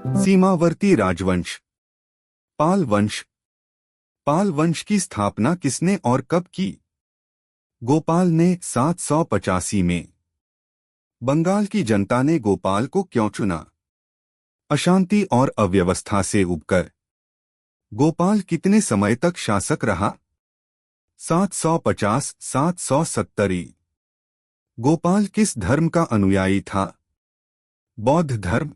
सीमावर्ती राजवंश। पाल वंश। पाल वंश की स्थापना किसने और कब की? गोपाल ने 785 में। बंगाल की जनता ने गोपाल को क्यों चुना? अशांति और अव्यवस्था से उबकर। गोपाल कितने समय तक शासक रहा? 750-770। गोपाल किस धर्म का अनुयायी था? बौद्ध धर्म।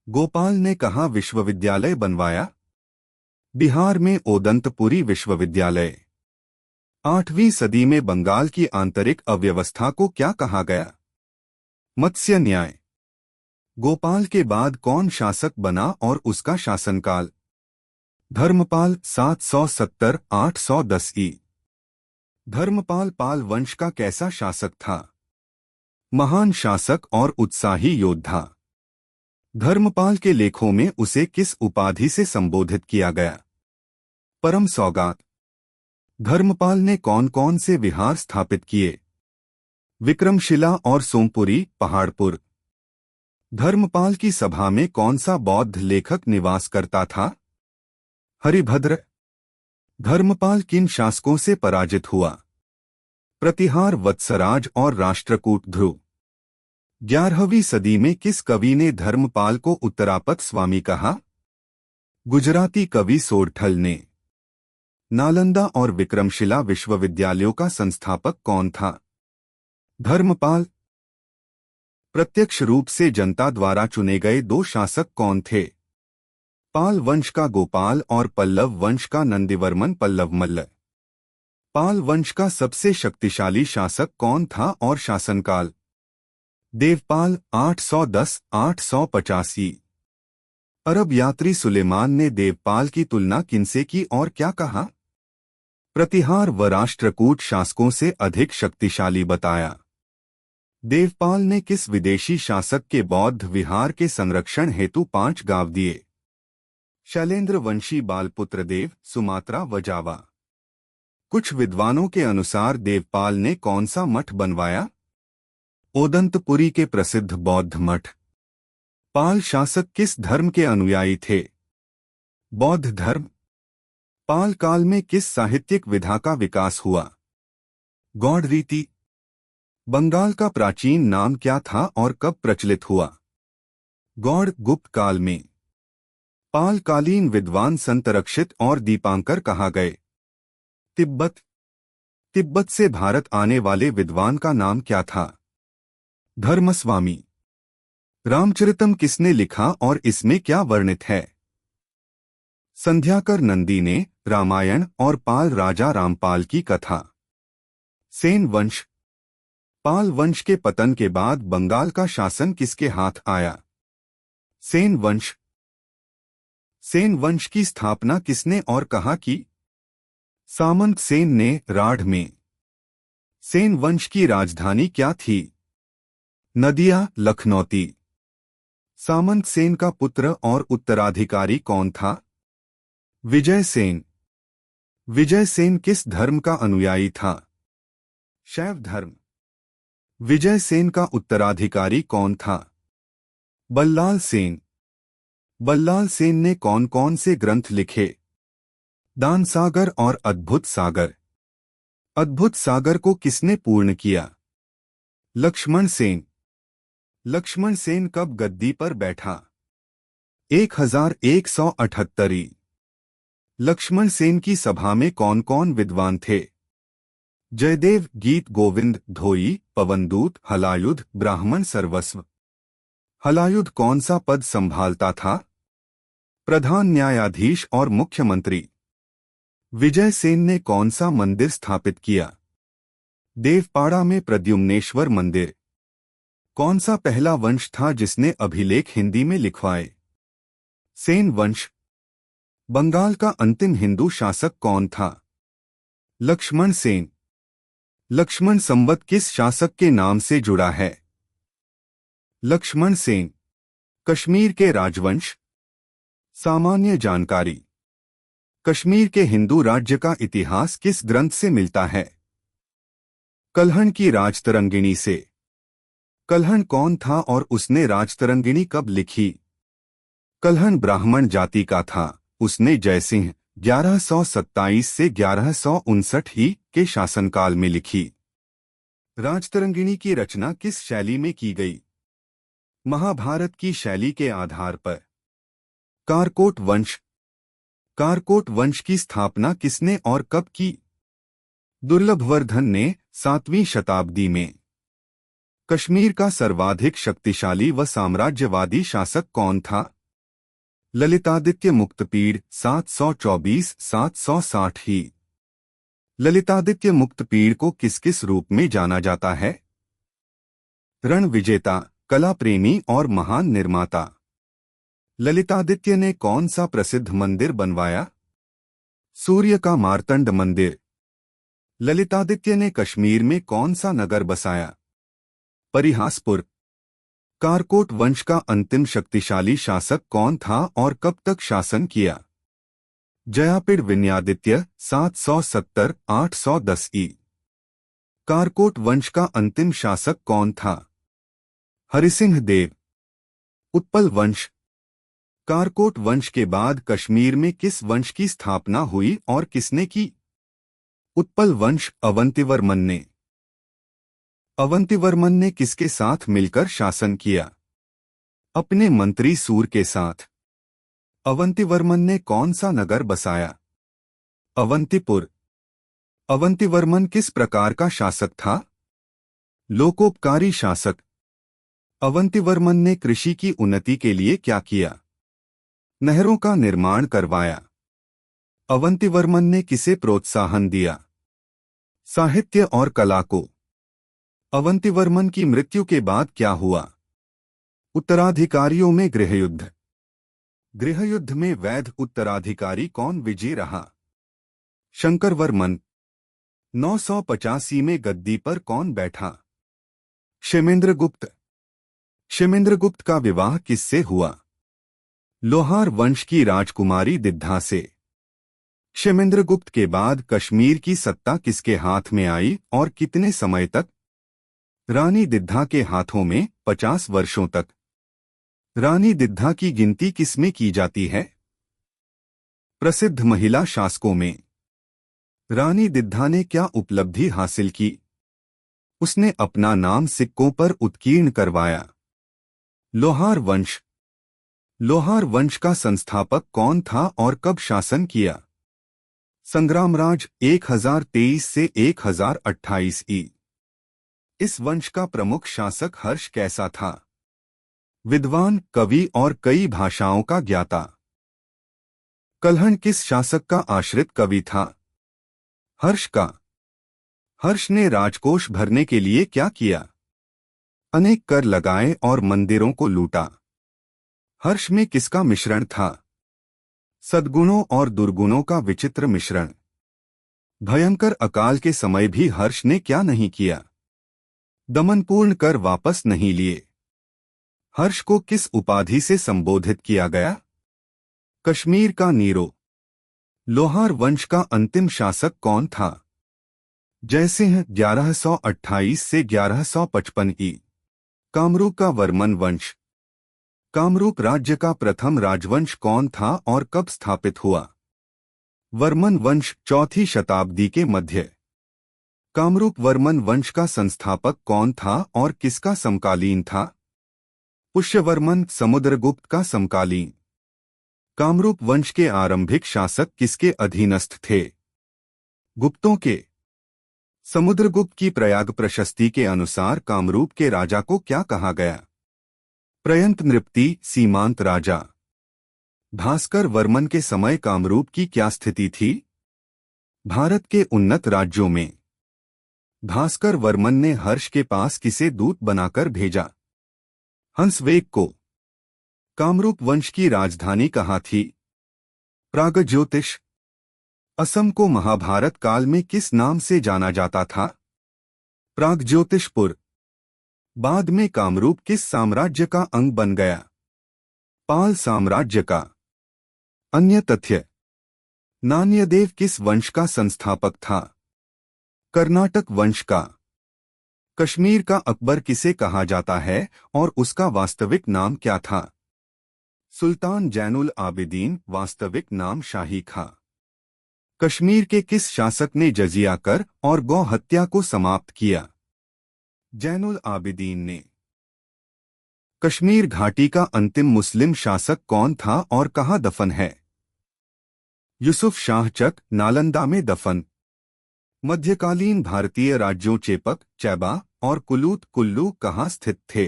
गोपाल ने कहाँ विश्वविद्यालय बनवाया? बिहार में ओदंतपुरी विश्वविद्यालय। 8वीं सदी में बंगाल की आंतरिक अव्यवस्था को क्या कहा गया? मत्स्य न्याय। गोपाल के बाद कौन शासक बना और उसका शासनकाल? धर्मपाल 770-810 ई। धर्मपाल पाल वंश का कैसा शासक था? महान शासक और उत्साही योद्धा। धर्मपाल के लेखों में उसे किस उपाधि से संबोधित किया गया? परम सौगात। धर्मपाल ने कौन कौन से विहार स्थापित किए? विक्रमशिला और सोमपुरी पहाड़पुर। धर्मपाल की सभा में कौन सा बौद्ध लेखक निवास करता था? हरिभद्र। धर्मपाल किन शासकों से पराजित हुआ? प्रतिहार वत्सराज और राष्ट्रकूट ध्रुव। 11वीं सदी में किस कवि ने धर्मपाल को उत्तरापद स्वामी कहा? गुजराती कवि सोरठल ने। नालंदा और विक्रमशिला विश्वविद्यालयों का संस्थापक कौन था? धर्मपाल। प्रत्यक्ष रूप से जनता द्वारा चुने गए दो शासक कौन थे? पाल वंश का गोपाल और पल्लव वंश का नंदिवर्मन पल्लवमल्ल। पाल वंश का सबसे शक्तिशाली शासक कौन था और शासनकाल? देवपाल 810-885। अरब यात्री सुलेमान ने देवपाल की तुलना किनसे की और क्या कहा? प्रतिहार व राष्ट्रकूट शासकों से अधिक शक्तिशाली बताया। देवपाल ने किस विदेशी शासक के बौद्ध विहार के संरक्षण हेतु 5 गांव दिए? शैलेंद्र वंशी बालपुत्र देव, सुमात्रा व जावा। कुछ विद्वानों के अनुसार देवपाल ने कौन सा मठ बनवाया? ओदंतपुरी के प्रसिद्ध बौद्ध मठ। पाल शासक किस धर्म के अनुयायी थे? बौद्ध धर्म। पाल काल में किस साहित्यिक विधा का विकास हुआ? गौड़ रीति। बंगाल का प्राचीन नाम क्या था और कब प्रचलित हुआ? गौड़ गुप्त काल में। पाल कालीन विद्वान संतरक्षित और दीपांकर कहाँ गए? तिब्बत। तिब्बत से भारत आने वाले विद्वान का नाम क्या था? धर्मस्वामी। रामचरितम किसने लिखा और इसमें क्या वर्णित है? संध्याकर नंदी ने। रामायण और पाल राजा रामपाल की कथा। सेन वंश। पाल वंश के पतन के बाद बंगाल का शासन किसके हाथ आया? सेन वंश। सेन वंश की स्थापना किसने और कहाँ की? सामंत सेन ने राढ़ में। सेन वंश की राजधानी क्या थी? नदिया लखनौती। सामंत सेन का पुत्र और उत्तराधिकारी कौन था? विजय सेन। विजय सेन किस धर्म का अनुयायी था? शैव धर्म। विजय सेन का उत्तराधिकारी कौन था? बल्लाल सेन। बल्लाल सेन ने कौन कौन से ग्रंथ लिखे? दान सागर और अद्भुत सागर। अद्भुत सागर को किसने पूर्ण किया? लक्ष्मण सेन। लक्ष्मण सेन कब गद्दी पर बैठा? 1178। लक्ष्मण सेन की सभा में कौन कौन विद्वान थे? जयदेव, गीत गोविंद, धोई, पवनदूत, हलायुध, ब्राह्मण सर्वस्व। हलायुध कौन सा पद संभालता था? प्रधान न्यायाधीश और मुख्यमंत्री। विजय सेन ने कौन सा मंदिर स्थापित किया? देवपाड़ा में प्रद्युम्नेश्वर मंदिर। कौन सा पहला वंश था जिसने अभिलेख हिंदी में लिखवाए? सेन वंश। बंगाल का अंतिम हिंदू शासक कौन था? लक्ष्मण सेन। लक्ष्मण संवत किस शासक के नाम से जुड़ा है? लक्ष्मण सेन। कश्मीर के राजवंश। सामान्य जानकारी। कश्मीर के हिंदू राज्य का इतिहास किस ग्रंथ से मिलता है? कल्हण की राजतरंगिणी से। कल्हण कौन था और उसने राजतरंगिणी कब लिखी? कल्हण ब्राह्मण जाति का था। उसने जयसिंह 1127 से 1159 ही के शासनकाल में लिखी। राजतरंगिणी की रचना किस शैली में की गई? महाभारत की शैली के आधार पर। कारकोट वंश। कारकोट वंश की स्थापना किसने और कब की? दुर्लभवर्धन ने 7वीं शताब्दी में। कश्मीर का सर्वाधिक शक्तिशाली व साम्राज्यवादी शासक कौन था? ललितादित्य मुक्तपीड़ 724-760 ही। ललितादित्य मुक्तपीड़ को किस किस रूप में जाना जाता है? रण विजेता, कला प्रेमी और महान निर्माता। ललितादित्य ने कौन सा प्रसिद्ध मंदिर बनवाया? सूर्य का मार्तंड मंदिर। ललितादित्य ने कश्मीर में कौन सा नगर बसाया? परिहासपुर। कारकोट वंश का अंतिम शक्तिशाली शासक कौन था और कब तक शासन किया? जयापिड़ विन्यादित्य 770-810 ई। कारकोट वंश का अंतिम शासक कौन था? हरिसिंह देव। उत्पल वंश। कारकोट वंश के बाद कश्मीर में किस वंश की स्थापना हुई और किसने की? उत्पल वंश अवंतिवर्मन ने। अवंतिवर्मन ने किसके साथ मिलकर शासन किया? अपने मंत्री सूर के साथ। अवंतिवर्मन ने कौन सा नगर बसाया? अवंतिपुर। अवंतिवर्मन किस प्रकार का शासक था? लोकोपकारी शासक। अवंतिवर्मन ने कृषि की उन्नति के लिए क्या किया? नहरों का निर्माण करवाया। अवंतिवर्मन ने किसे प्रोत्साहन दिया? साहित्य और कला को। अवंतिवर्मन की मृत्यु के बाद क्या हुआ? उत्तराधिकारियों में गृहयुद्ध। गृहयुद्ध में वैध उत्तराधिकारी कौन विजयी रहा? शंकरवर्मन। 985 में गद्दी पर कौन बैठा? क्षेमेंद्रगुप्त। क्षेमेंद्रगुप्त का विवाह किससे हुआ? लोहार वंश की राजकुमारी दिद्धा से। क्षेमेंद्रगुप्त के बाद कश्मीर की सत्ता किसके हाथ में आई और कितने समय तक? रानी दिद्धा के हाथों में 50 वर्षों तक। रानी दिद्धा की गिनती किसमें की जाती है? प्रसिद्ध महिला शासकों में। रानी दिद्धा ने क्या उपलब्धि हासिल की? उसने अपना नाम सिक्कों पर उत्कीर्ण करवाया। लोहार वंश। लोहार वंश का संस्थापक कौन था और कब शासन किया? संग्रामराज 1023 से 1028 ई। इस वंश का प्रमुख शासक हर्ष कैसा था? विद्वान, कवि और कई भाषाओं का ज्ञाता। कल्हण किस शासक का आश्रित कवि था? हर्ष का। हर्ष ने राजकोष भरने के लिए क्या किया? अनेक कर लगाए और मंदिरों को लूटा। हर्ष में किसका मिश्रण था? सद्गुणों और दुर्गुणों का विचित्र मिश्रण। भयंकर अकाल के समय भी हर्ष ने क्या नहीं किया? दमनपूर्ण कर वापस नहीं लिए। हर्ष को किस उपाधि से संबोधित किया गया? कश्मीर का नीरो। लोहार वंश का अंतिम शासक कौन था? जयसिंह 1128 से 1155 ई। कामरूप का वर्मन वंश। कामरूप राज्य का प्रथम राजवंश कौन था और कब स्थापित हुआ? वर्मन वंश 4वीं शताब्दी के मध्य। कामरूप वर्मन वंश का संस्थापक कौन था और किसका समकालीन था? पुष्यवर्मन समुद्रगुप्त का समकालीन। कामरूप वंश के आरंभिक शासक किसके अधीनस्थ थे? गुप्तों के। समुद्रगुप्त की प्रयाग प्रशस्ति के अनुसार कामरूप के राजा को क्या कहा गया? प्रयंत नृपति, सीमांत राजा। भास्कर वर्मन के समय कामरूप की क्या स्थिति थी? भारत के उन्नत राज्यों में। भास्कर वर्मन ने हर्ष के पास किसे दूत बनाकर भेजा? हंसवेग को। कामरूप वंश की राजधानी कहाँ थी? प्रागज्योतिष। असम को महाभारत काल में किस नाम से जाना जाता था? प्रागज्योतिषपुर। बाद में कामरूप किस साम्राज्य का अंग बन गया? पाल साम्राज्य का। अन्य तथ्य। नान्यदेव किस वंश का संस्थापक था? कर्नाटक वंश का। कश्मीर का अकबर किसे कहा जाता है और उसका वास्तविक नाम क्या था? सुल्तान जैनुल आबिदीन वास्तविक नाम शाही खां। कश्मीर के किस शासक ने जजिया कर और गौ हत्या को समाप्त किया? जैनुल आबिदीन ने। कश्मीर घाटी का अंतिम मुस्लिम शासक कौन था और कहाँ दफन है? यूसुफ शाह चक, नालंदा में दफन। मध्यकालीन भारतीय राज्यों चेपक, चैबा और कुलूत कुल्लू कहाँ स्थित थे?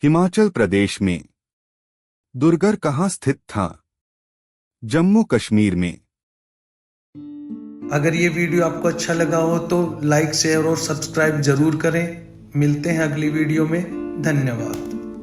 हिमाचल प्रदेश में। दुर्गर कहाँ स्थित था? जम्मू कश्मीर में। अगर ये वीडियो आपको अच्छा लगा हो तो लाइक शेयर और सब्सक्राइब जरूर करें। मिलते हैं अगली वीडियो में। धन्यवाद।